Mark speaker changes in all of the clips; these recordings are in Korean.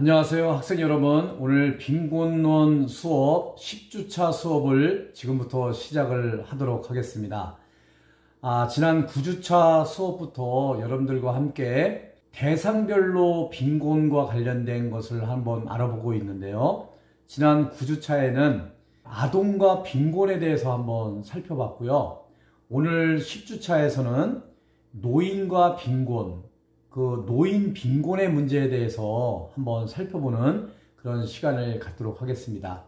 Speaker 1: 안녕하세요 학생 여러분. 오늘 빈곤론 수업 10주차 수업을 지금부터 시작을 하도록 하겠습니다. 지난 9주차 수업부터 여러분들과 함께 대상별로 빈곤과 관련된 것을 한번 알아보고 있는데요. 지난 9주차에는 아동과 빈곤에 대해서 한번 살펴봤고요. 오늘 10주차에서는 노인과 빈곤, 그 노인 빈곤의 문제에 대해서 한번 살펴보는 그런 시간을 갖도록 하겠습니다.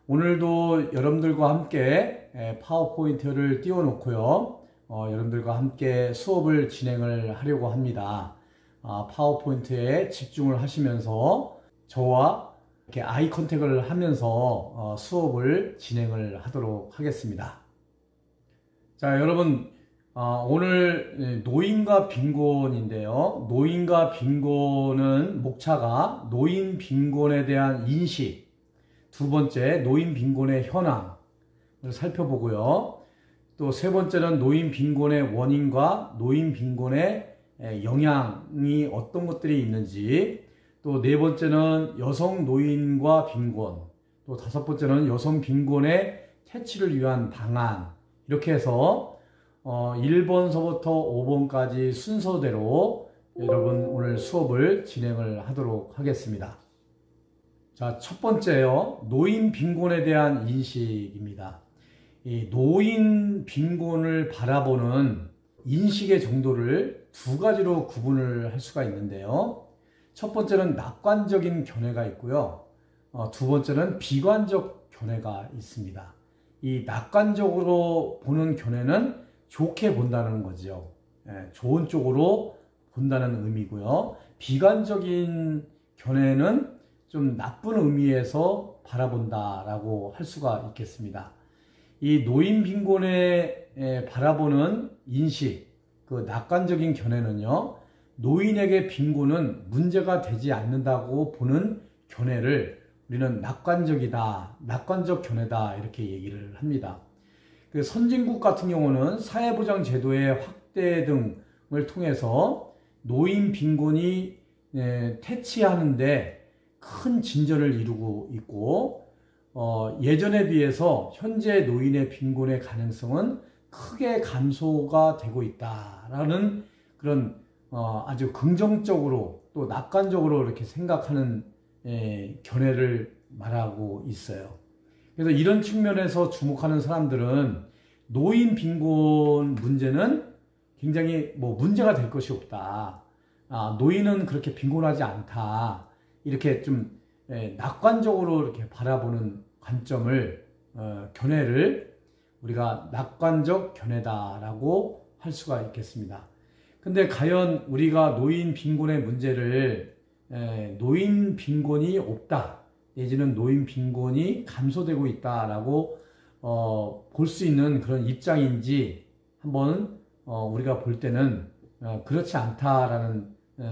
Speaker 1: 오늘도 여러분들과 함께 파워포인트를 띄워놓고요. 여러분들과 함께 수업을 진행을 하려고 합니다. 파워포인트에 집중을 하시면서 저와 이렇게 아이 컨택을 하면서 수업을 진행을 하도록 하겠습니다. 자, 여러분, 오늘 노인과 빈곤인데요. 노인과 빈곤은 목차가 노인 빈곤에 대한 인식, 두 번째 노인 빈곤의 현황을 살펴보고요. 또 세 번째는 노인 빈곤의 원인과 노인 빈곤의 영향이 어떤 것들이 있는지, 또 네 번째는 여성 노인과 빈곤, 또 다섯 번째는 여성 빈곤의 퇴치를 위한 방안, 이렇게 해서 1번서부터 5번까지 순서대로 여러분 오늘 수업을 진행을 하도록 하겠습니다. 자, 첫 번째요. 노인 빈곤에 대한 인식입니다. 이 노인 빈곤을 바라보는 인식의 정도를 두 가지로 구분을 할 수가 있는데요. 첫 번째는 낙관적인 견해가 있고요. 두 번째는 비관적 견해가 있습니다. 이 낙관적으로 보는 견해는 좋게 본다는 거죠. 좋은 쪽으로 본다는 의미고요. 비관적인 견해는 좀 나쁜 의미에서 바라본다라고 할 수가 있겠습니다. 이 노인 빈곤에 바라보는 인식, 그 낙관적인 견해는요, 노인에게 빈곤은 문제가 되지 않는다고 보는 견해를 우리는 낙관적이다, 낙관적 견해다 이렇게 얘기를 합니다. 그 선진국 같은 경우는 사회보장 제도의 확대 등을 통해서 노인 빈곤이 퇴치하는데 큰 진전을 이루고 있고, 예전에 비해서 현재 노인의 빈곤의 가능성은 크게 감소가 되고 있다라는 그런 아주 긍정적으로 또 낙관적으로 이렇게 생각하는 견해를 말하고 있어요. 그래서 이런 측면에서 주목하는 사람들은 노인 빈곤 문제는 굉장히 문제가 될 것이 없다. 노인은 그렇게 빈곤하지 않다. 이렇게 좀 낙관적으로 이렇게 바라보는 관점을, 견해를 우리가 낙관적 견해다라고 할 수가 있겠습니다. 근데 과연 우리가 노인 빈곤의 문제를 노인 빈곤이 없다, 내지는 노인 빈곤이 감소되고 있다라고 볼 수 있는 그런 입장인지 한번 우리가 볼 때는 그렇지 않다라는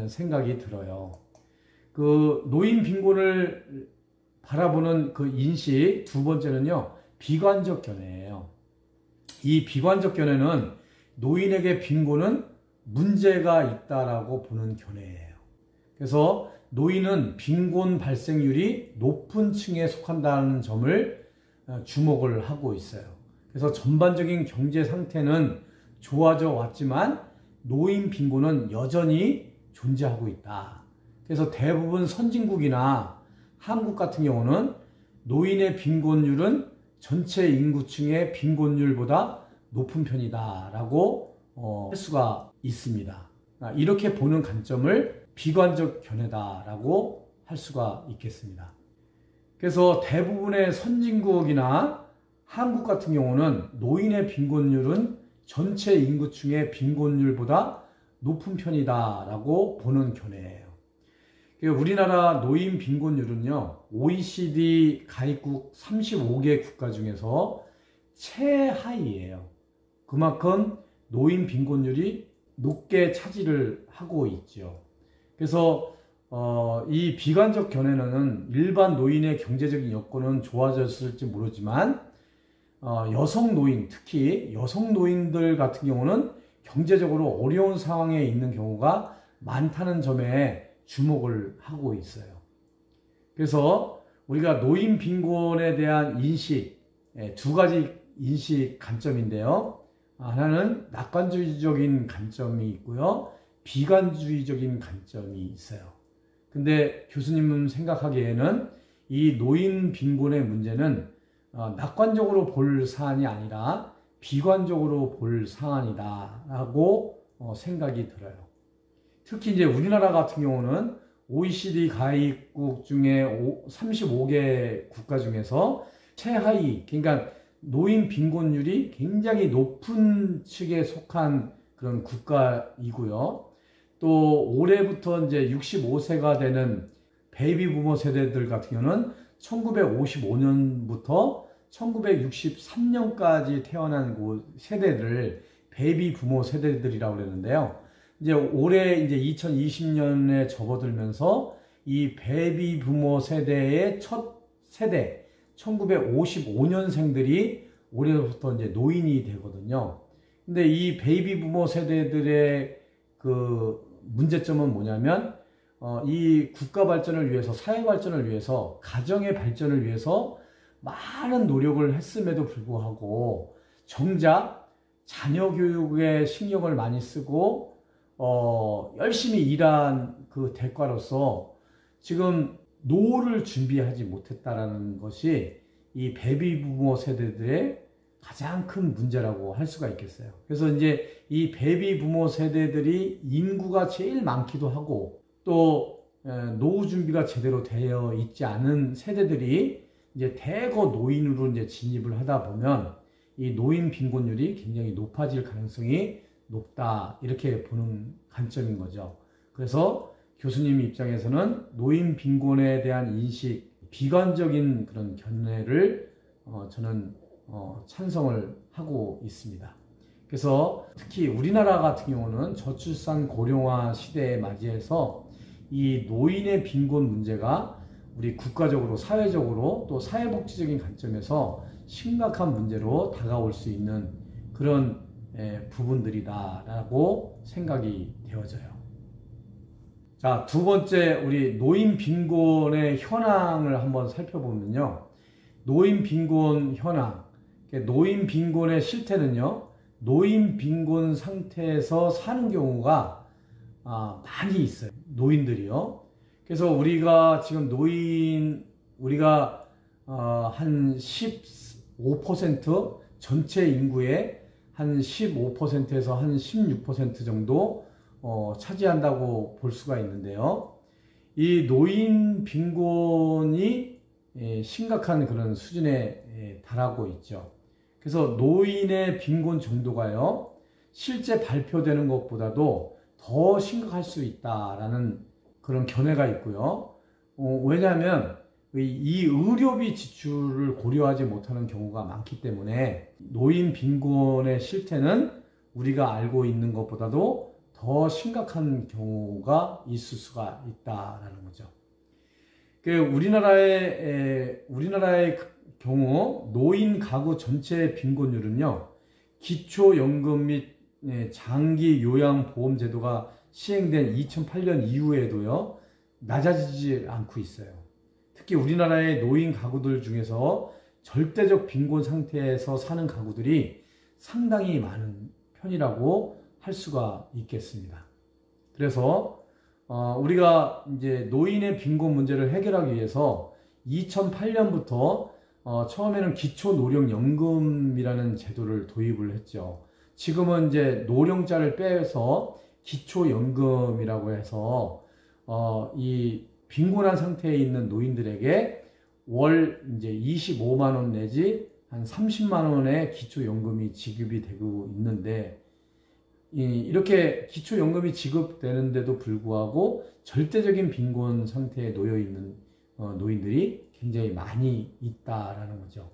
Speaker 1: 생각이 들어요. 그 노인 빈곤을 바라보는 그 인식 두 번째는요, 비관적 견해예요. 이 비관적 견해는 노인에게 빈곤은 문제가 있다라고 보는 견해예요. 그래서 노인은 빈곤 발생률이 높은 층에 속한다는 점을 주목을 하고 있어요. 그래서 전반적인 경제 상태는 좋아져 왔지만 노인 빈곤은 여전히 존재하고 있다. 그래서 대부분 선진국이나 한국 같은 경우는 노인의 빈곤율은 전체 인구층의 빈곤율보다 높은 편이다라고 할 수가 있습니다. 이렇게 보는 관점을 비관적 견해다라고 할 수가 있겠습니다. 그래서 대부분의 선진국이나 한국 같은 경우는 노인의 빈곤율은 전체 인구층의 빈곤율보다 높은 편이다라고 보는 견해예요. 우리나라 노인 빈곤율은요, OECD 가입국 35개 국가 중에서 최하위예요. 그만큼 노인 빈곤율이 높게 차지를 하고 있죠. 그래서 이 비관적 견해는 일반 노인의 경제적인 여건은 좋아졌을지 모르지만 여성 노인, 특히 여성 노인들 같은 경우는 경제적으로 어려운 상황에 있는 경우가 많다는 점에 주목을 하고 있어요. 그래서 우리가 노인 빈곤에 대한 인식, 두 가지 인식 관점인데요. 하나는 낙관주의적인 관점이 있고요. 비관주의적인 관점이 있어요. 근데 교수님은 생각하기에는 이 노인 빈곤의 문제는 낙관적으로 볼 사안이 아니라 비관적으로 볼 사안이다라고 생각이 들어요. 특히 이제 우리나라 같은 경우는 OECD 가입국 중에 35개 국가 중에서 최하위, 그러니까 노인 빈곤율이 굉장히 높은 측에 속한 그런 국가이고요. 또 올해부터 이제 65세가 되는 베이비 부모 세대들 같은 경우는 1955년부터 1963년까지 태어난 세대들을 베이비 부모 세대들이라고 그러는데요. 이제 올해 이제 2020년에 접어들면서 이 베이비 부모 세대의 첫 세대 1955년생들이 올해부터 이제 노인이 되거든요. 근데 이 베이비 부모 세대들의 그 문제점은 뭐냐면 이 국가 발전을 위해서, 사회 발전을 위해서, 가정의 발전을 위해서 많은 노력을 했음에도 불구하고 정작 자녀 교육에 신경을 많이 쓰고 열심히 일한 그 대가로서 지금 노후를 준비하지 못했다라는 것이 이 베이비 부모 세대들의 가장 큰 문제라고 할 수가 있겠어요. 그래서 이제 이 베이비 부모 세대들이 인구가 제일 많기도 하고 또 노후 준비가 제대로 되어 있지 않은 세대들이 이제 대거 노인으로 이제 진입을 하다 보면 이 노인 빈곤율이 굉장히 높아질 가능성이 높다, 이렇게 보는 관점인 거죠. 그래서 교수님 입장에서는 노인 빈곤에 대한 인식, 비관적인 그런 견해를 저는 찬성을 하고 있습니다. 그래서 특히 우리나라 같은 경우는 저출산 고령화 시대에 맞이해서 이 노인의 빈곤 문제가 우리 국가적으로, 사회적으로 또 사회복지적인 관점에서 심각한 문제로 다가올 수 있는 그런 부분들이다라고 생각이 되어져요. 자, 두 번째, 우리 노인 빈곤의 현황을 한번 살펴보면요. 노인 빈곤 현황, 노인 빈곤의 실태는요, 노인 빈곤 상태에서 사는 경우가 많이 있어요. 노인들이요. 그래서 우리가 지금 우리가 한 15% 전체 인구의 한 15%에서 한 16% 정도 차지한다고 볼 수가 있는데요. 이 노인 빈곤이 심각한 그런 수준에 달하고 있죠. 그래서 노인의 빈곤 정도가요, 실제 발표되는 것보다도 더 심각할 수 있다라는 그런 견해가 있고요. 왜냐하면 이 의료비 지출을 고려하지 못하는 경우가 많기 때문에 노인 빈곤의 실태는 우리가 알고 있는 것보다도 더 심각한 경우가 있을 수가 있다라는 거죠. 우리나라의 경우 노인 가구 전체 빈곤율은요, 기초연금 및 장기 요양보험 제도가 시행된 2008년 이후에도요, 낮아지지 않고 있어요. 특히 우리나라의 노인 가구들 중에서 절대적 빈곤 상태에서 사는 가구들이 상당히 많은 편이라고 할 수가 있겠습니다. 그래서 우리가 이제 노인의 빈곤 문제를 해결하기 위해서 2008년부터 처음에는 기초노령연금이라는 제도를 도입을 했죠. 지금은 이제 노령자를 빼서 기초연금이라고 해서 이 빈곤한 상태에 있는 노인들에게 월 이제 25만 원 내지 한 30만 원의 기초연금이 지급이 되고 있는데, 이렇게 기초연금이 지급되는데도 불구하고 절대적인 빈곤 상태에 놓여 있는 노인들이 굉장히 많이 있다라는 거죠.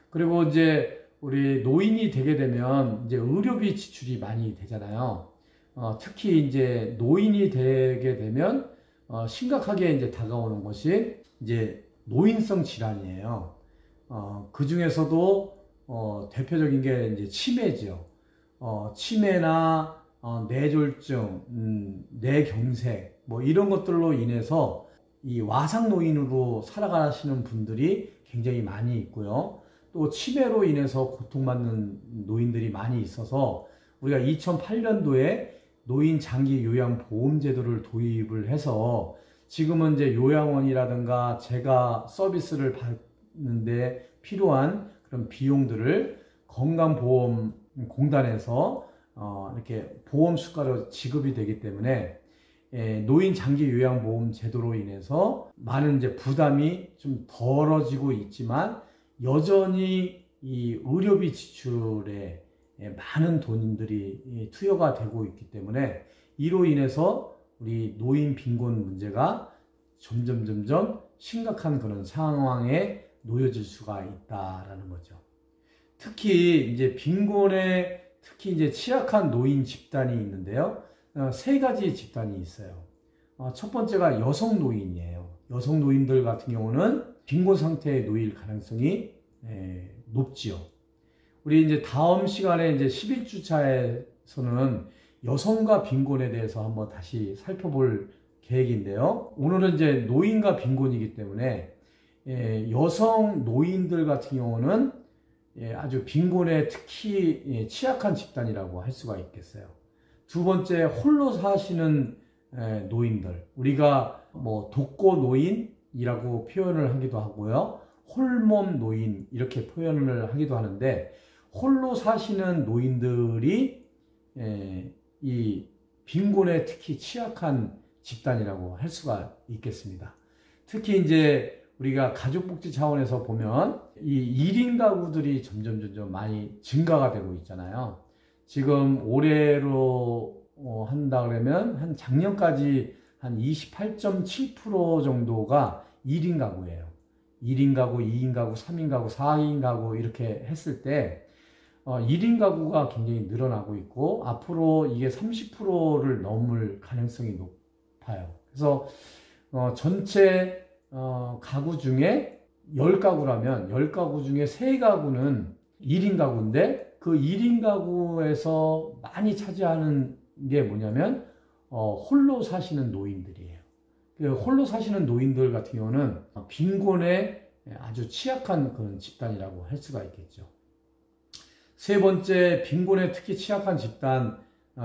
Speaker 1: 그리고 이제 우리 노인이 되게 되면 이제 의료비 지출이 많이 되잖아요. 특히 이제 노인이 되게 되면 심각하게 이제 다가오는 것이 이제 노인성 질환이에요. 그 중에서도 대표적인 게 이제 치매죠. 치매나 뇌졸중, 뇌경색 뭐 이런 것들로 인해서 이 와상 노인으로 살아가시는 분들이 굉장히 많이 있고요. 또 치매로 인해서 고통받는 노인들이 많이 있어서 우리가 2008년도에 노인 장기 요양 보험 제도를 도입을 해서 지금은 이제 요양원이라든가 제가 서비스를 받는데 필요한 그런 비용들을 건강보험공단에서 이렇게 보험 수가로 지급이 되기 때문에 노인 장기 요양보험 제도로 인해서 많은 이제 부담이 좀 덜어지고 있지만 여전히 이 의료비 지출에 많은 돈들이 투여가 되고 있기 때문에 이로 인해서 우리 노인 빈곤 문제가 점점 심각한 그런 상황에 놓여질 수가 있다라는 거죠. 특히 이제 빈곤에 특히 이제 취약한 노인 집단이 있는데요. 세 가지 집단이 있어요. 첫 번째가 여성 노인이에요. 여성 노인들 같은 경우는 빈곤 상태에 놓일 가능성이 높지요. 우리 이제 다음 시간에 이제 11주차에서는 여성과 빈곤에 대해서 한번 다시 살펴볼 계획인데요. 오늘은 이제 노인과 빈곤이기 때문에 여성 노인들 같은 경우는 아주 빈곤에 특히 취약한 집단이라고 할 수가 있겠어요. 두 번째, 홀로 사시는 노인들, 우리가 뭐 독거 노인이라고 표현을 하기도 하고요, 홀몸 노인 이렇게 표현을 하기도 하는데, 홀로 사시는 노인들이 이 빈곤에 특히 취약한 집단이라고 할 수가 있겠습니다. 특히 이제 우리가 가족복지 차원에서 보면 이 1인 가구들이 점점 많이 증가가 되고 있잖아요. 지금 올해로 한다 그러면 한 작년까지 한 28.7% 정도가 1인 가구예요. 1인 가구, 2인 가구, 3인 가구, 4인 가구 이렇게 했을 때 1인 가구가 굉장히 늘어나고 있고 앞으로 이게 30%를 넘을 가능성이 높아요. 그래서 전체 가구 중에 10가구라면 10가구 중에 3가구는 1인 가구인데 그 1인 가구에서 많이 차지하는 게 뭐냐면 홀로 사시는 노인들이에요. 그 홀로 사시는 노인들 같은 경우는 빈곤에 아주 취약한 그런 집단이라고 할 수가 있겠죠. 세 번째, 빈곤에 특히 취약한 집단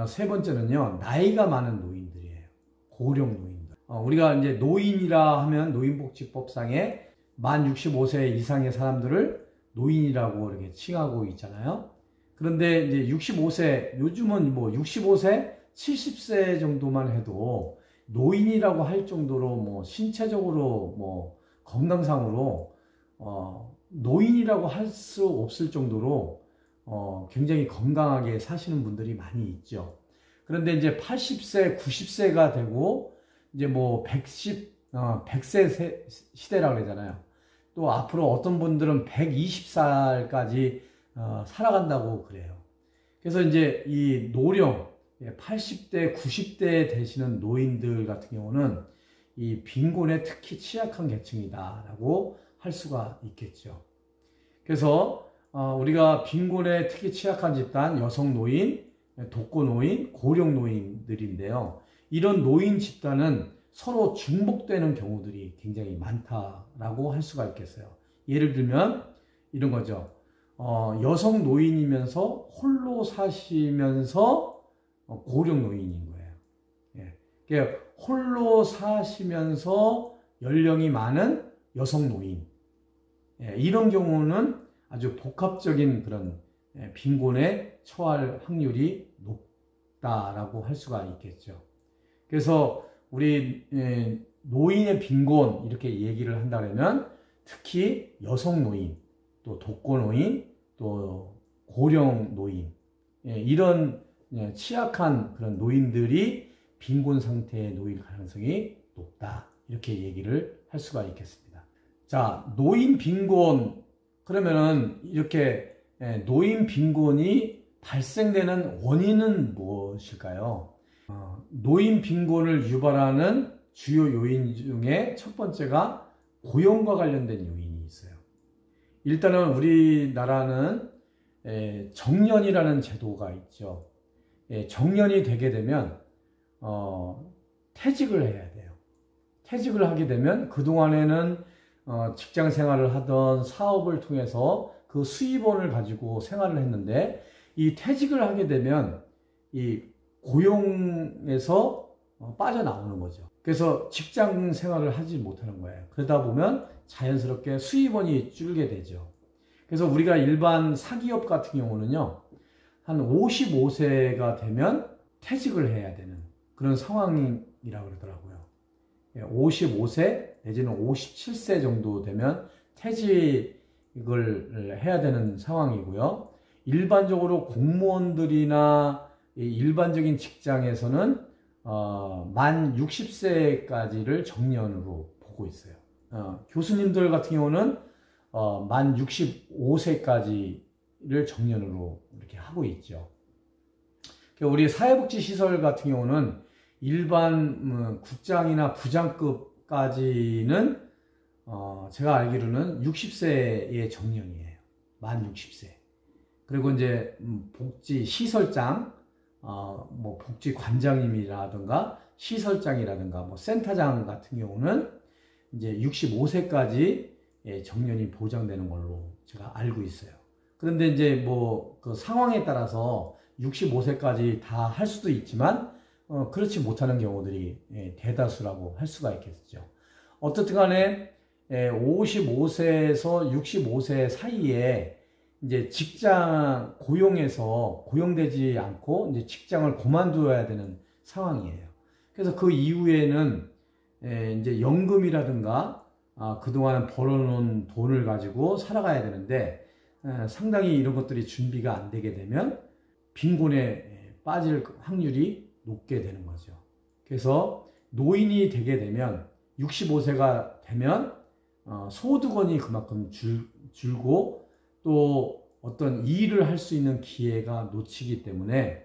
Speaker 1: 세 번째는요, 나이가 많은 노인들이에요. 고령 노인들. 우리가 이제 노인이라 하면 노인복지법상에 만 65세 이상의 사람들을 노인이라고 이렇게 칭하고 있잖아요. 그런데 이제 65세, 요즘은 뭐 65세, 70세 정도만 해도 노인이라고 할 정도로 뭐 신체적으로 뭐 건강상으로 노인이라고 할 수 없을 정도로 굉장히 건강하게 사시는 분들이 많이 있죠. 그런데 이제 80세, 90세가 되고 이제 뭐 100세 시대라고 그러잖아요. 또 앞으로 어떤 분들은 120살까지 살아간다고 그래요. 그래서 이제 이 노령 80대, 90대 되시는 노인들 같은 경우는 이 빈곤에 특히 취약한 계층이다라고 할 수가 있겠죠. 그래서 우리가 빈곤에 특히 취약한 집단, 여성 노인, 독거 노인, 고령 노인들인데요. 이런 노인 집단은 서로 중복되는 경우들이 굉장히 많다라고 할 수가 있겠어요. 예를 들면 이런 거죠. 여성 노인이면서 홀로 사시면서 고령 노인인 거예요. 예. 그러니까 홀로 사시면서 연령이 많은 여성 노인. 예. 이런 경우는 아주 복합적인 그런 빈곤에 처할 확률이 높다라고 할 수가 있겠죠. 그래서 우리 노인의 빈곤 이렇게 얘기를 한다면 특히 여성 노인, 또 독거 노인, 또 고령 노인 이런 취약한 그런 노인들이 빈곤 상태에 놓일 가능성이 높다 이렇게 얘기를 할 수가 있겠습니다. 자, 노인 빈곤 그러면은 이렇게 노인 빈곤이 발생되는 원인은 무엇일까요? 노인 빈곤을 유발하는 주요 요인 중에 첫 번째가 고용과 관련된 요인이 있어요. 일단은 우리나라는 정년이라는 제도가 있죠. 정년이 되게 되면 퇴직을 해야 돼요. 퇴직을 하게 되면 그동안에는 직장 생활을 하던 사업을 통해서 그 수입원을 가지고 생활을 했는데, 이 퇴직을 하게 되면 이 고용에서 빠져나오는 거죠. 그래서 직장 생활을 하지 못하는 거예요. 그러다 보면 자연스럽게 수입원이 줄게 되죠. 그래서 우리가 일반 사기업 같은 경우는요, 한 55세가 되면 퇴직을 해야 되는 그런 상황이라고 그러더라고요. 55세 내지는 57세 정도 되면 퇴직을 해야 되는 상황이고요. 일반적으로 공무원들이나 일반적인 직장에서는 만 60세까지를 정년으로 보고 있어요. 교수님들 같은 경우는 만 65세까지를 정년으로 이렇게 하고 있죠. 우리 사회복지시설 같은 경우는 일반 국장이나 부장급까지는 제가 알기로는 60세의 정년이에요. 만 60세. 그리고 이제 복지시설장, 뭐 복지관장님이라든가 시설장이라든가 뭐 센터장 같은 경우는 이제 65세까지 정년이 보장되는 걸로 제가 알고 있어요. 그런데 이제 뭐 그 상황에 따라서 65세까지 다 할 수도 있지만 그렇지 못하는 경우들이 대다수라고 할 수가 있겠죠. 어떻든 간에 55세에서 65세 사이에 이제 직장 고용에서 고용되지 않고 이제 직장을 그만둬야 되는 상황이에요. 그래서 그 이후에는 이제 연금이라든가 그동안 벌어놓은 돈을 가지고 살아가야 되는데, 상당히 이런 것들이 준비가 안 되게 되면 빈곤에 빠질 확률이 높게 되는 거죠. 그래서 노인이 되게 되면 65세가 되면 소득원이 그만큼 줄고 또 어떤 일을 할 수 있는 기회가 놓치기 때문에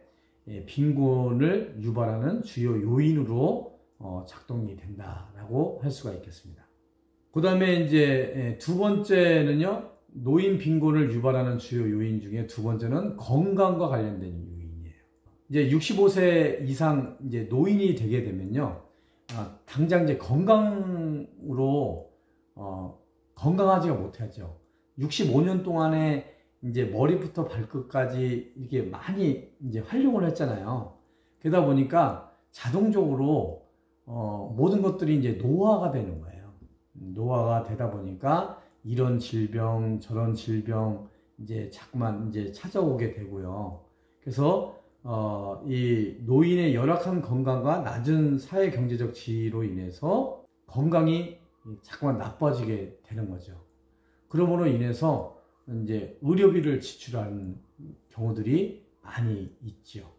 Speaker 1: 빈곤을 유발하는 주요 요인으로 작동이 된다라고 할 수가 있겠습니다. 그 다음에 이제 두 번째는요, 노인 빈곤을 유발하는 주요 요인 중에 두 번째는 건강과 관련된 요인이에요. 이제 65세 이상 이제 노인이 되게 되면요, 당장 이제 건강으로 건강하지가 못하죠. 65년 동안에 이제 머리부터 발끝까지 이렇게 많이 이제 활용을 했잖아요. 그러다 보니까 자동적으로 모든 것들이 이제 노화가 되는 거예요. 노화가 되다 보니까 이런 질병 저런 질병 이제 자꾸만 이제 찾아오게 되고요. 그래서 이 노인의 열악한 건강과 낮은 사회 경제적 지위로 인해서 건강이 자꾸만 나빠지게 되는 거죠. 그러므로 인해서 이제 의료비를 지출하는 경우들이 많이 있죠.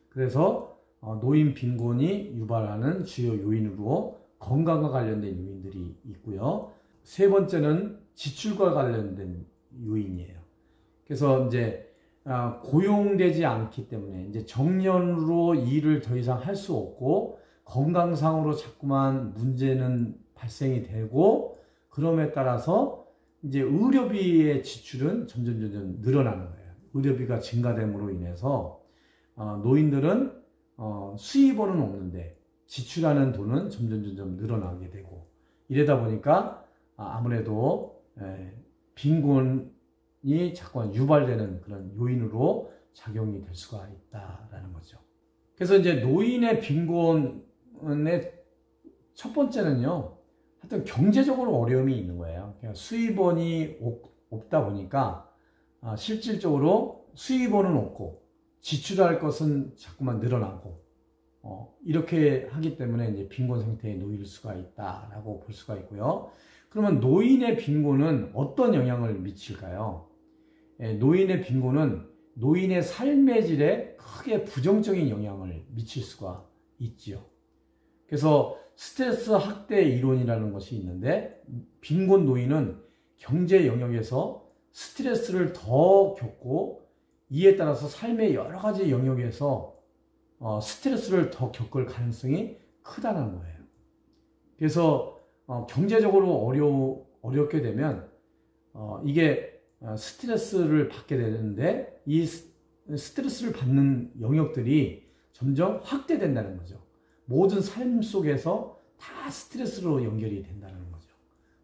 Speaker 1: 그래서 노인 빈곤이 유발하는 주요 요인으로 건강과 관련된 요인들이 있고요. 세 번째는 지출과 관련된 요인이에요. 그래서 이제 고용되지 않기 때문에 이제 정년으로 일을 더 이상 할 수 없고 건강상으로 자꾸만 문제는 발생이 되고, 그럼에 따라서 이제 의료비의 지출은 점점 늘어나는 거예요. 의료비가 증가됨으로 인해서 노인들은 수입원은 없는데 지출하는 돈은 점점 늘어나게 되고, 이러다 보니까 아무래도 빈곤이 자꾸만 유발되는 그런 요인으로 작용이 될 수가 있다라는 거죠. 그래서 이제 노인의 빈곤의 첫 번째는요, 하여튼 경제적으로 어려움이 있는 거예요. 그러니까 수입원이 없다 보니까 실질적으로 수입원은 없고 지출할 것은 자꾸만 늘어나고 이렇게 하기 때문에 이제 빈곤 상태에 놓일 수가 있다라고 볼 수가 있고요. 그러면 노인의 빈곤은 어떤 영향을 미칠까요? 노인의 빈곤은 노인의 삶의 질에 크게 부정적인 영향을 미칠 수가 있지요. 그래서 스트레스 확대 이론이라는 것이 있는데, 빈곤 노인은 경제 영역에서 스트레스를 더 겪고 이에 따라서 삶의 여러 가지 영역에서 스트레스를 더 겪을 가능성이 크다는 거예요. 그래서 경제적으로 어렵게 되면 이게 스트레스를 받게 되는데, 이 스트레스를 받는 영역들이 점점 확대된다는 거죠. 모든 삶 속에서 다 스트레스로 연결이 된다는 거죠.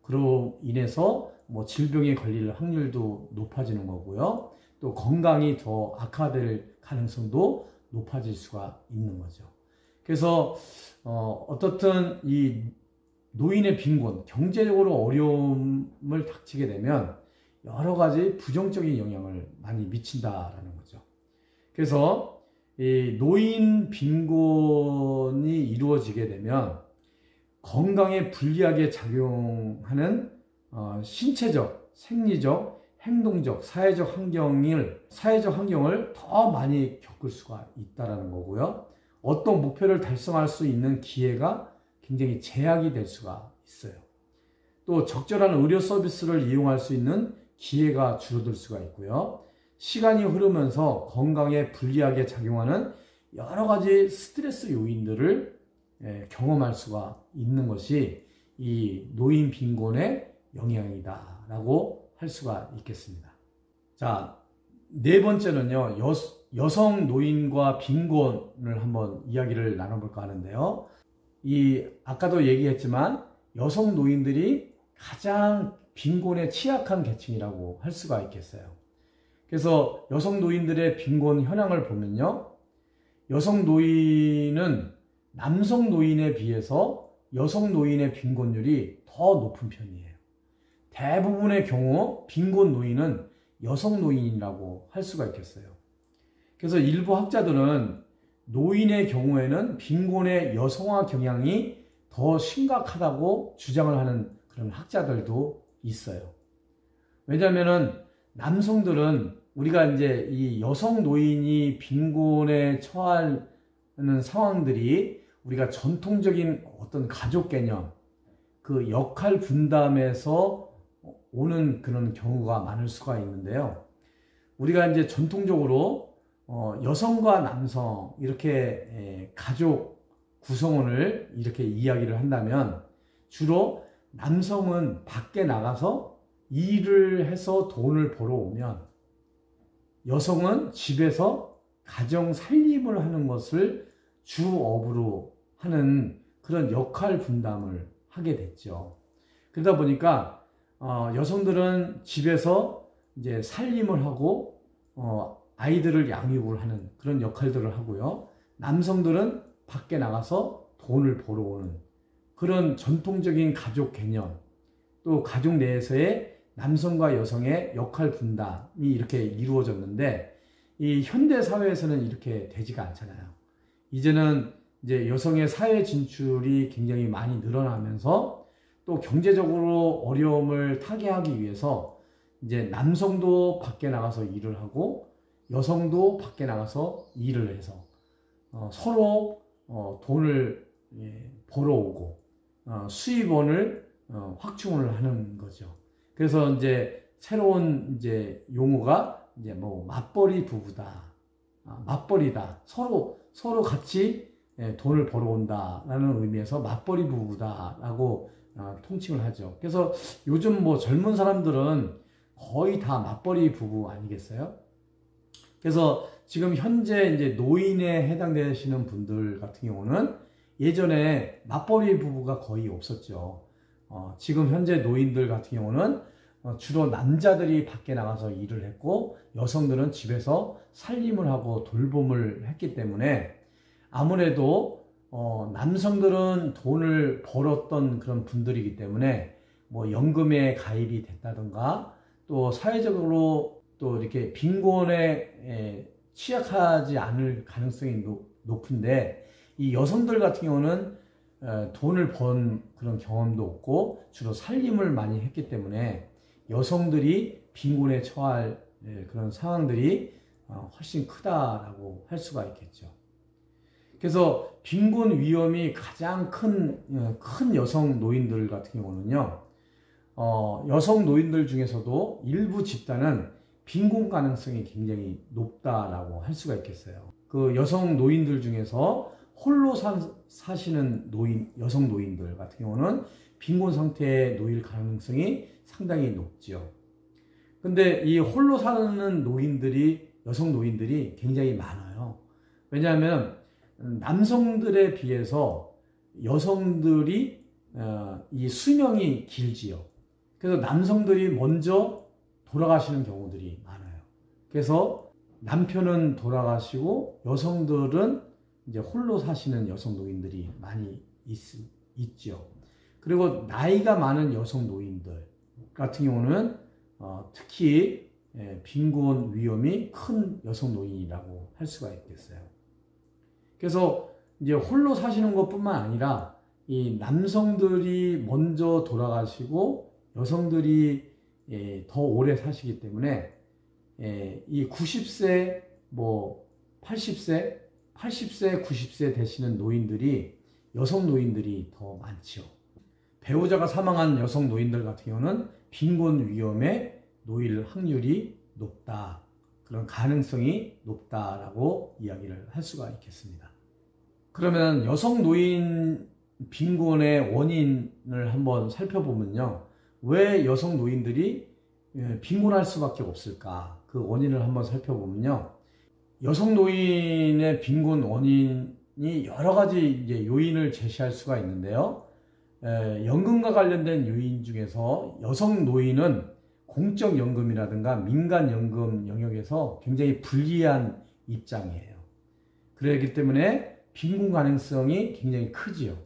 Speaker 1: 그로 인해서 뭐 질병에 걸릴 확률도 높아지는 거고요. 또 건강이 더 악화될 가능성도 높아질 수가 있는 거죠. 그래서 어떻든 이 노인의 빈곤, 경제적으로 어려움을 닥치게 되면 여러 가지 부정적인 영향을 많이 미친다라는 거죠. 그래서 이 노인 빈곤이 이루어지게 되면 건강에 불리하게 작용하는 신체적, 생리적, 행동적, 사회적 환경을 더 많이 겪을 수가 있다는 거고요. 어떤 목표를 달성할 수 있는 기회가 굉장히 제약이 될 수가 있어요. 또 적절한 의료 서비스를 이용할 수 있는 기회가 줄어들 수가 있고요. 시간이 흐르면서 건강에 불리하게 작용하는 여러 가지 스트레스 요인들을 경험할 수가 있는 것이 이 노인 빈곤의 영향이다 라고 할 수가 있겠습니다. 자, 네 번째는요, 여성 노인과 빈곤을 한번 이야기를 나눠볼까 하는데요. 아까도 얘기했지만 여성 노인들이 가장 빈곤에 취약한 계층이라고 할 수가 있겠어요. 그래서 여성 노인들의 빈곤 현황을 보면요, 여성 노인은 남성 노인에 비해서 여성 노인의 빈곤율이 더 높은 편이에요. 대부분의 경우 빈곤 노인은 여성 노인이라고 할 수가 있겠어요. 그래서 일부 학자들은 노인의 경우에는 빈곤의 여성화 경향이 더 심각하다고 주장을 하는 그런 학자들도 있어요. 왜냐하면은 남성들은 우리가 이제 이 여성 노인이 빈곤에 처하는 상황들이 우리가 전통적인 어떤 가족 개념, 그 역할 분담에서 오는 그런 경우가 많을 수가 있는데요. 우리가 이제 전통적으로 여성과 남성 이렇게 가족 구성원을 이렇게 이야기를 한다면 주로 남성은 밖에 나가서 일을 해서 돈을 벌어오면 여성은 집에서 가정 살림을 하는 것을 주업으로 하는 그런 역할 분담을 하게 됐죠. 그러다 보니까 여성들은 집에서 이제 살림을 하고 아이들을 양육을 하는 그런 역할들을 하고요. 남성들은 밖에 나가서 돈을 벌어오는 그런 전통적인 가족 개념, 또 가족 내에서의 남성과 여성의 역할 분담이 이렇게 이루어졌는데 이 현대 사회에서는 이렇게 되지가 않잖아요. 이제는 이제 여성의 사회 진출이 굉장히 많이 늘어나면서 또 경제적으로 어려움을 타개하기 위해서 이제 남성도 밖에 나가서 일을 하고 여성도 밖에 나가서 일을 해서 서로 돈을 벌어오고 수입원을 확충을 하는 거죠. 그래서 이제 새로운 이제 용어가 이제 뭐 맞벌이 부부다, 맞벌이다, 서로 같이 돈을 벌어온다라는 의미에서 맞벌이 부부다라고 통칭을 하죠. 그래서 요즘 뭐 젊은 사람들은 거의 다 맞벌이 부부 아니겠어요? 그래서 지금 현재 이제 노인에 해당되시는 분들 같은 경우는 예전에 맞벌이 부부가 거의 없었죠. 지금 현재 노인들 같은 경우는 주로 남자들이 밖에 나가서 일을 했고 여성들은 집에서 살림을 하고 돌봄을 했기 때문에 아무래도 남성들은 돈을 벌었던 그런 분들이기 때문에 뭐 연금에 가입이 됐다든가 또 사회적으로 또 이렇게 빈곤에 취약하지 않을 가능성이 높은데 이 여성들 같은 경우는 돈을 번 그런 경험도 없고 주로 살림을 많이 했기 때문에 여성들이 빈곤에 처할 그런 상황들이 훨씬 크다라고 할 수가 있겠죠. 그래서 빈곤 위험이 가장 큰 여성 노인들 같은 경우는요, 여성 노인들 중에서도 일부 집단은 빈곤 가능성이 굉장히 높다라고 할 수가 있겠어요. 그 여성 노인들 중에서 홀로 사시는 여성 노인들 같은 경우는 빈곤 상태에 놓일 가능성이 상당히 높죠. 근데 이 홀로 사는 여성 노인들이 굉장히 많아요. 왜냐하면 남성들에 비해서 여성들이 이 수명이 길지요. 그래서 남성들이 먼저 돌아가시는 경우들이 많아요. 그래서 남편은 돌아가시고 여성들은 이제 홀로 사시는 여성 노인들이 많이 있죠. 그리고 나이가 많은 여성 노인들 같은 경우는 특히 빈곤 위험이 큰 여성 노인이라고 할 수가 있겠어요. 그래서 이제 홀로 사시는 것뿐만 아니라 이 남성들이 먼저 돌아가시고 여성들이 더 오래 사시기 때문에 이 90세, 뭐 80세, 90세 되시는 노인들이 여성 노인들이 더 많죠. 배우자가 사망한 여성 노인들 같은 경우는 빈곤 위험에 놓일 확률이 높다. 그런 가능성이 높다라고 이야기를 할 수가 있겠습니다. 그러면 여성 노인 빈곤의 원인을 한번 살펴보면요. 왜 여성 노인들이 빈곤할 수밖에 없을까? 그 원인을 한번 살펴보면요. 여성 노인의 빈곤 원인이 여러 가지 이제 요인을 제시할 수가 있는데요. 연금과 관련된 요인 중에서 여성 노인은 공적연금이라든가 민간연금 영역에서 굉장히 불리한 입장이에요. 그렇기 때문에 빈곤 가능성이 굉장히 크지요.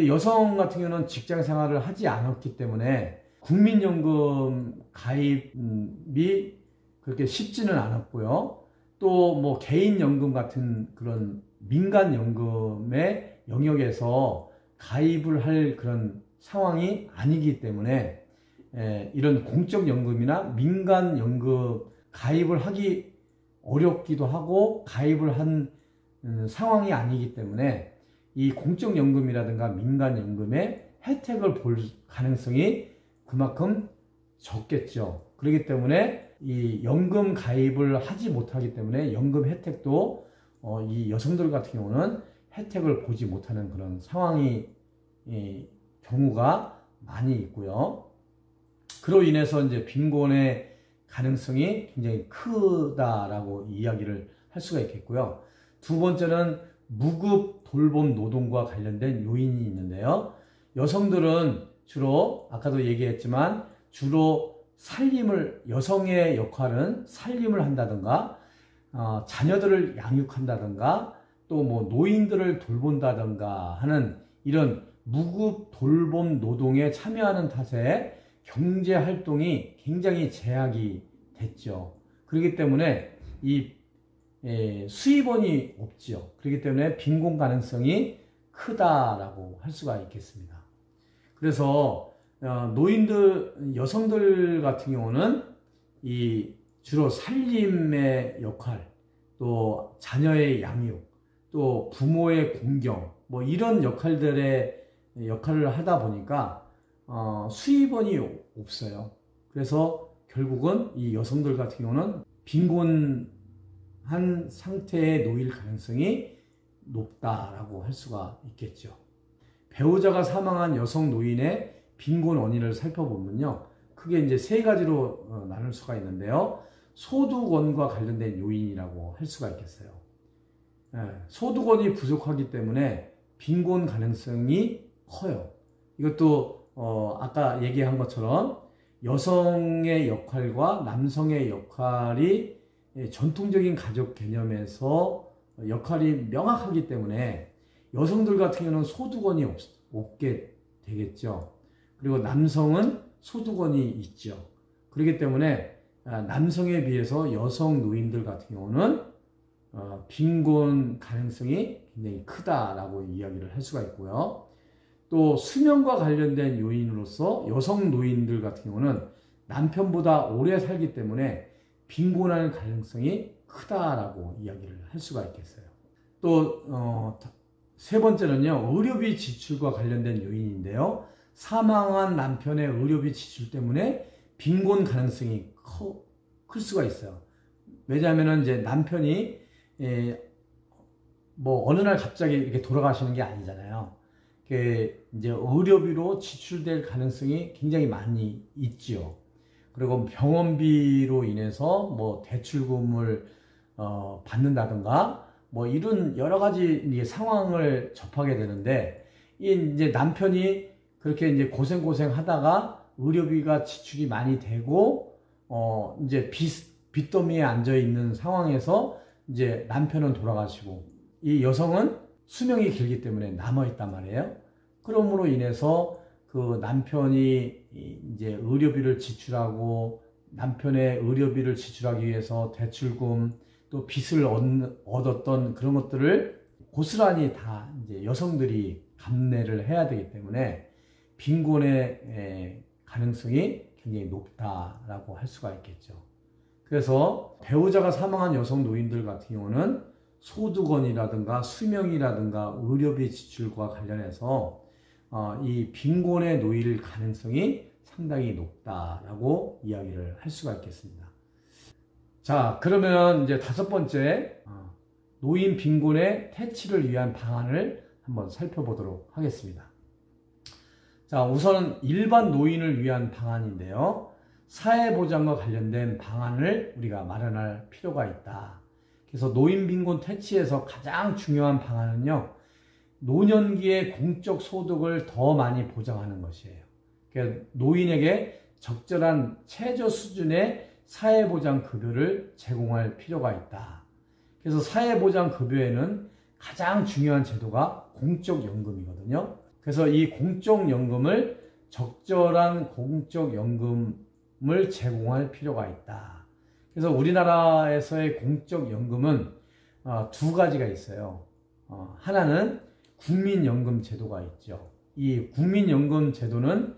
Speaker 1: 여성 같은 경우는 직장 생활을 하지 않았기 때문에 국민연금 가입이 그렇게 쉽지는 않았고요. 또 뭐 개인연금 같은 그런 민간연금의 영역에서 가입을 할 그런 상황이 아니기 때문에 이런 공적연금이나 민간연금 가입을 하기 어렵기도 하고 가입을 한 상황이 아니기 때문에 이 공적연금이라든가 민간연금의 혜택을 볼 가능성이 그만큼 적겠죠. 그렇기 때문에 이 연금 가입을 하지 못하기 때문에 연금 혜택도 이 여성들 같은 경우는 혜택을 보지 못하는 그런 상황이 경우가 많이 있고요. 그로 인해서 이제 빈곤의 가능성이 굉장히 크다라고 이야기를 할 수가 있겠고요. 두 번째는 무급 돌봄 노동과 관련된 요인이 있는데요. 여성들은 주로 아까도 얘기했지만 주로 여성의 역할은 살림을 한다든가 자녀들을 양육한다든가 또 뭐 노인들을 돌본다든가 하는 이런 무급 돌봄 노동에 참여하는 탓에 경제 활동이 굉장히 제약이 됐죠. 그렇기 때문에 이 수입원이 없죠. 그렇기 때문에 빈곤 가능성이 크다라고 할 수가 있겠습니다. 그래서 여성들 같은 경우는 이 주로 살림의 역할, 또 자녀의 양육, 또 부모의 공경, 뭐 이런 역할을 하다 보니까 수입원이 없어요. 그래서 결국은 이 여성들 같은 경우는 빈곤한 상태에 놓일 가능성이 높다라고 할 수가 있겠죠. 배우자가 사망한 여성 노인의 빈곤 원인을 살펴보면요. 크게 이제 세 가지로 나눌 수가 있는데요. 소득원과 관련된 요인이라고 할 수가 있겠어요. 소득원이 부족하기 때문에 빈곤 가능성이 커요. 이것도 아까 얘기한 것처럼 여성의 역할과 남성의 역할이 전통적인 가족 개념에서 역할이 명확하기 때문에 여성들 같은 경우는 소득원이 없게 되겠죠. 그리고 남성은 소득원이 있죠. 그렇기 때문에 남성에 비해서 여성 노인들 같은 경우는 빈곤 가능성이 굉장히 크다라고 이야기를 할 수가 있고요. 또 수명과 관련된 요인으로서 여성 노인들 같은 경우는 남편보다 오래 살기 때문에 빈곤할 가능성이 크다라고 이야기를 할 수가 있겠어요. 또 세 번째는요, 의료비 지출과 관련된 요인인데요. 사망한 남편의 의료비 지출 때문에 빈곤 가능성이 클 수가 있어요. 왜냐하면 이제 남편이 뭐 어느 날 갑자기 이렇게 돌아가시는 게 아니잖아요. 이제 의료비로 지출될 가능성이 굉장히 많이 있지요. 그리고 병원비로 인해서 뭐 대출금을 받는다든가 뭐 이런 여러 가지 상황을 접하게 되는데 이제 남편이 그렇게 이제 고생 하다가 의료비가 지출이 많이 되고, 이제 빚더미에 앉아 있는 상황에서 이제 남편은 돌아가시고, 이 여성은 수명이 길기 때문에 남아있단 말이에요. 그러므로 인해서 그 남편이 이제 의료비를 지출하고, 남편의 의료비를 지출하기 위해서 대출금, 또 빚을 얻었던 그런 것들을 고스란히 다 이제 여성들이 감내를 해야 되기 때문에 빈곤의 가능성이 굉장히 높다라고 할 수가 있겠죠. 그래서 배우자가 사망한 여성 노인들 같은 경우는 소득원이라든가 수명이라든가 의료비 지출과 관련해서 이 빈곤에 놓일 가능성이 상당히 높다라고 이야기를 할 수가 있겠습니다. 자, 그러면 이제 5번째, 노인 빈곤의 퇴치를 위한 방안을 한번 살펴보도록 하겠습니다. 자, 우선 일반 노인을 위한 방안인데요. 사회보장과 관련된 방안을 우리가 마련할 필요가 있다. 그래서 노인 빈곤 퇴치에서 가장 중요한 방안은요, 노년기에 공적 소득을 더 많이 보장하는 것이에요. 그러니까 노인에게 적절한 최저 수준의 사회보장급여를 제공할 필요가 있다. 그래서 사회보장급여에는 가장 중요한 제도가 공적연금이거든요. 그래서 이 공적연금을 적절한 공적연금을 제공할 필요가 있다. 그래서 우리나라에서의 공적연금은 2가지가 있어요. 하나는 국민연금 제도가 있죠. 이 국민연금 제도는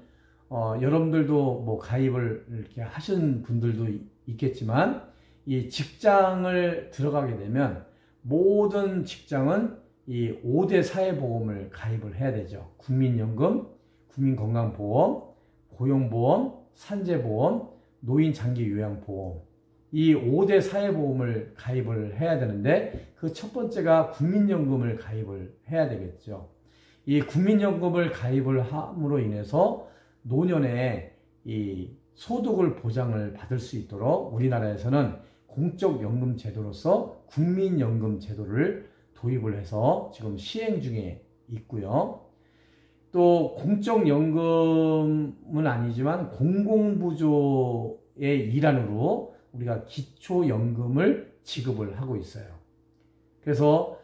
Speaker 1: 여러분들도 뭐 가입을 이렇게 하신 분들도 있겠지만, 이 직장을 들어가게 되면 모든 직장은 이 5대 사회보험을 가입을 해야 되죠. 국민연금, 국민건강보험, 고용보험, 산재보험, 노인장기요양보험. 이 5대 사회보험을 가입을 해야 되는데, 그 첫 번째가 국민연금을 가입을 해야 되겠죠. 이 국민연금을 가입을 함으로 인해서 노년에 이 소득을 보장을 받을 수 있도록 우리나라에서는 공적연금 제도로서 국민연금 제도를 도입을 해서 지금 시행 중에 있고요. 또 공적연금은 아니지만 공공부조의 일환으로 우리가 기초연금을 지급을 하고 있어요. 그래서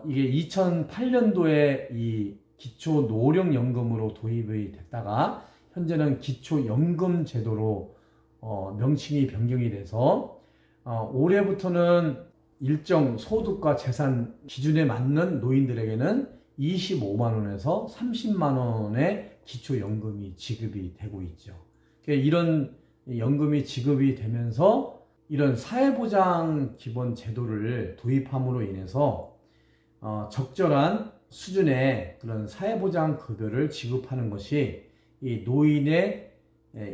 Speaker 1: 이게 2008년도에 이 기초노령연금으로 도입이 됐다가 현재는 기초연금 제도로 명칭이 변경이 돼서 올해부터는 일정 소득과 재산 기준에 맞는 노인들에게는 25만 원에서 30만 원의 기초연금이 지급이 되고 있죠. 이런 연금이 지급이 되면서 이런 사회보장 기본 제도를 도입함으로 인해서 적절한 수준의 그런 사회보장 급여를 지급하는 것이 이 노인의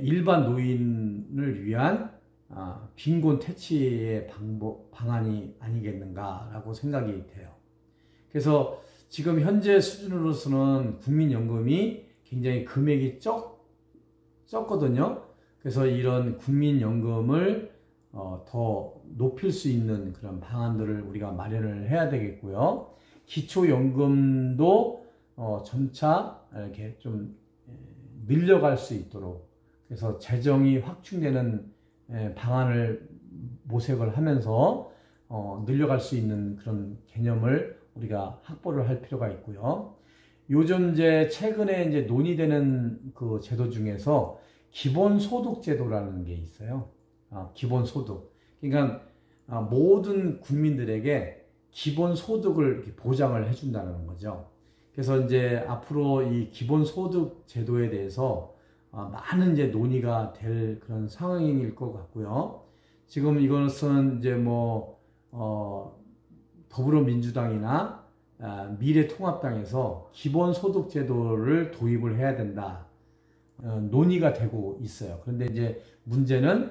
Speaker 1: 일반 노인을 위한 빈곤 퇴치의 방안이 아니겠는가라고 생각이 돼요. 그래서 지금 현재 수준으로서는 국민연금이 굉장히 금액이 적거든요. 그래서 이런 국민연금을 더 높일 수 있는 그런 방안들을 우리가 마련을 해야 되겠고요. 기초연금도 점차 이렇게 좀 늘려갈 수 있도록, 그래서 재정이 확충되는 방안을 모색을 하면서 늘려갈 수 있는 그런 개념을 우리가 확보를 할 필요가 있고요. 요즘 최근에 논의되는 그 제도 중에서 기본소득제도라는 게 있어요. 기본소득. 그러니까 모든 국민들에게 기본소득을 이렇게 보장을 해준다는 거죠. 그래서 앞으로 이 기본소득 제도에 대해서 많은 논의가 될 그런 상황일 것 같고요. 지금 이것은 더불어민주당이나 미래통합당에서 기본소득 제도를 도입을 해야 된다, 논의가 되고 있어요. 그런데 문제는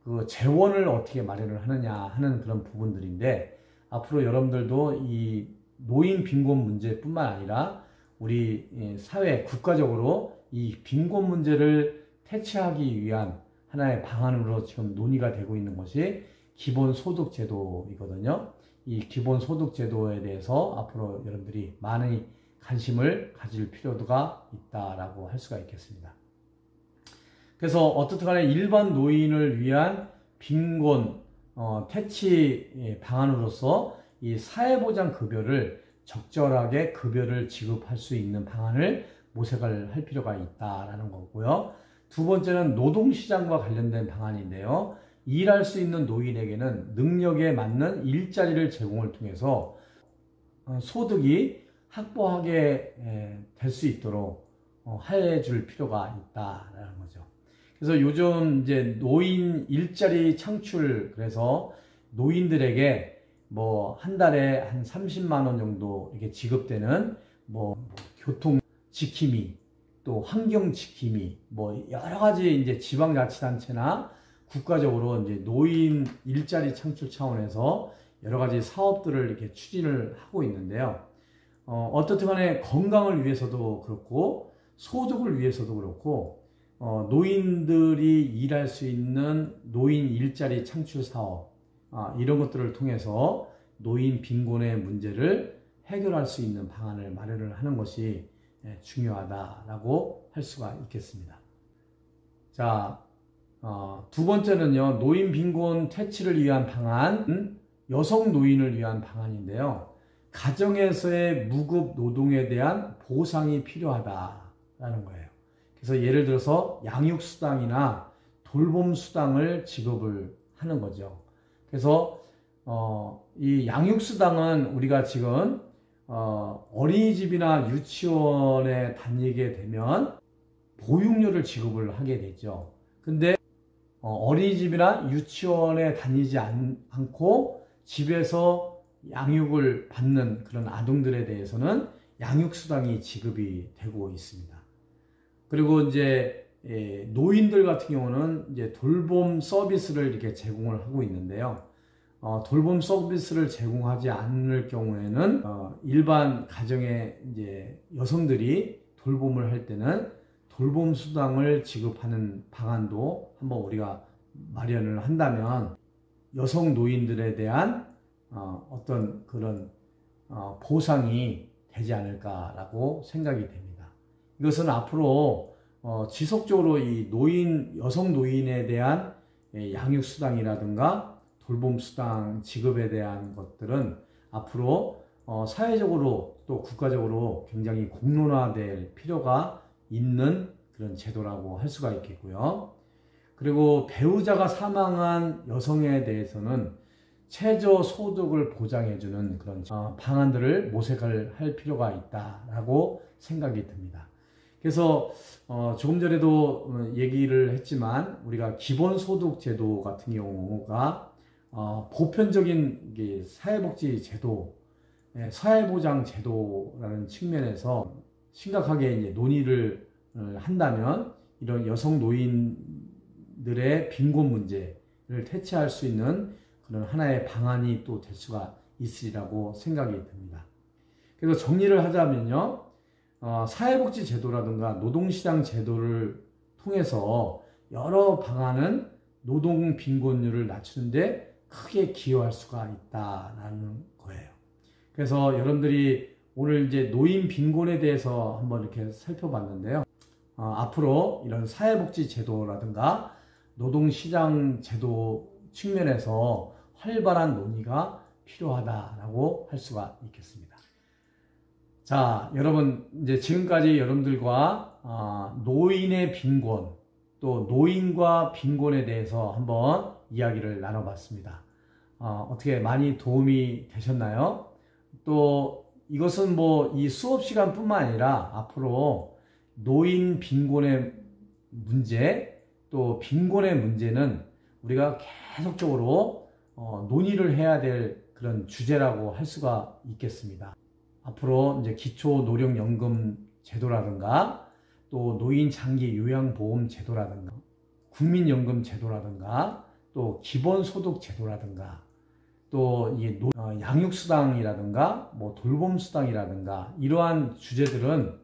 Speaker 1: 그 재원을 어떻게 마련을 하느냐 하는 그런 부분들인데, 앞으로 여러분들도 이 노인 빈곤 문제뿐만 아니라 우리 사회 국가적으로 이 빈곤 문제를 퇴치하기 위한 하나의 방안으로 지금 논의가 되고 있는 것이 기본소득제도이거든요. 이 기본소득제도에 대해서 앞으로 여러분들이 많이 관심을 가질 필요가 있다라고 할 수가 있겠습니다. 그래서 어떻든 간에 일반 노인을 위한 빈곤 퇴치 방안으로서 이 사회보장 급여를 적절하게 급여를 지급할 수 있는 방안을 모색을 할 필요가 있다라는 거고요. 두 번째는 노동시장과 관련된 방안인데요. 일할 수 있는 노인에게는 능력에 맞는 일자리를 제공을 통해서 소득이 확보하게 될 수 있도록 해줄 필요가 있다라는 거죠. 그래서 요즘 이제 노인 일자리 창출, 그래서 노인들에게 뭐 한 달에 한 30만 원 정도 이렇게 지급되는 뭐 교통 지킴이, 또 환경 지킴이, 뭐 여러 가지 이제 지방자치단체나 국가적으로 이제 노인 일자리 창출 차원에서 여러 가지 사업들을 이렇게 추진을 하고 있는데요. 어떻든 간에 건강을 위해서도 그렇고 소득을 위해서도 그렇고 노인들이 일할 수 있는 노인 일자리 창출 사업, 이런 것들을 통해서 노인 빈곤의 문제를 해결할 수 있는 방안을 마련을 하는 것이 중요하다라고 할 수가 있겠습니다. 자, 두 번째는요, 노인 빈곤 퇴치를 위한 방안, 여성 노인을 위한 방안인데요. 가정에서의 무급 노동에 대한 보상이 필요하다라는 거예요. 그래서 예를 들어서 양육수당이나 돌봄수당을 지급을 하는 거죠. 그래서 이 양육수당은 우리가 지금 어린이집이나 유치원에 다니게 되면 보육료를 지급을 하게 되죠. 근데 어린이집이나 유치원에 다니지 않고 집에서 양육을 받는 그런 아동들에 대해서는 양육수당이 지급이 되고 있습니다. 그리고 이제 노인들 같은 경우는 이제 돌봄 서비스를 이렇게 제공을 하고 있는데요. 돌봄 서비스를 제공하지 않을 경우에는 일반 가정의 이제 여성들이 돌봄을 할 때는 돌봄 수당을 지급하는 방안도 한번 우리가 마련을 한다면 여성 노인들에 대한 어떤 그런 보상이 되지 않을까라고 생각이 됩니다. 이것은 앞으로 지속적으로 이 여성 노인에 대한 양육수당이라든가 돌봄수당 지급에 대한 것들은 앞으로 사회적으로 또 국가적으로 굉장히 공론화될 필요가 있는 그런 제도라고 할 수가 있겠고요. 그리고 배우자가 사망한 여성에 대해서는 최저 소득을 보장해주는 그런 방안들을 모색을 할 필요가 있다라고 생각이 듭니다. 그래서 조금 전에도 얘기를 했지만 우리가 기본소득 제도 같은 경우가 보편적인 사회복지 제도, 사회보장 제도라는 측면에서 심각하게 이제 논의를 한다면 이런 여성 노인들의 빈곤 문제를 퇴치할 수 있는 그런 하나의 방안이 또 될 수가 있으리라고 생각이 듭니다. 그래서 정리를 하자면요, 사회복지 제도라든가 노동시장 제도를 통해서 여러 방안은 노동 빈곤율을 낮추는데 크게 기여할 수가 있다라는 거예요. 그래서 여러분들이 오늘 이제 노인 빈곤에 대해서 한번 이렇게 살펴봤는데요. 앞으로 이런 사회복지 제도라든가 노동시장 제도 측면에서 활발한 논의가 필요하다라고 할 수가 있겠습니다. 자, 여러분, 이제 지금까지 여러분들과 노인의 빈곤, 또 노인과 빈곤에 대해서 한번 이야기를 나눠봤습니다. 어떻게 많이 도움이 되셨나요? 또 이것은 뭐 이 수업 시간뿐만 아니라 앞으로 노인 빈곤의 문제, 또 빈곤의 문제는 우리가 계속적으로 논의를 해야 될 그런 주제라고 할 수가 있겠습니다. 앞으로 이제 기초노령연금 제도라든가 또 노인 장기 요양보험 제도라든가 국민연금 제도라든가 또 기본소득 제도라든가 또 이 양육수당이라든가 뭐 돌봄수당이라든가 이러한 주제들은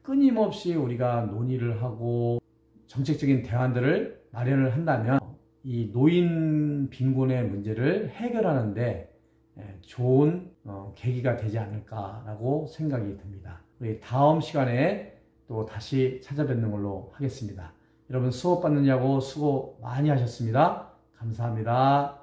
Speaker 1: 끊임없이 우리가 논의를 하고 정책적인 대안들을 마련을 한다면 이 노인 빈곤의 문제를 해결하는데 좋은 계기가 되지 않을까라고 생각이 듭니다. 우리 다음 시간에 또 다시 찾아뵙는 걸로 하겠습니다. 여러분 수업 받느냐고 수고 많이 하셨습니다. 감사합니다.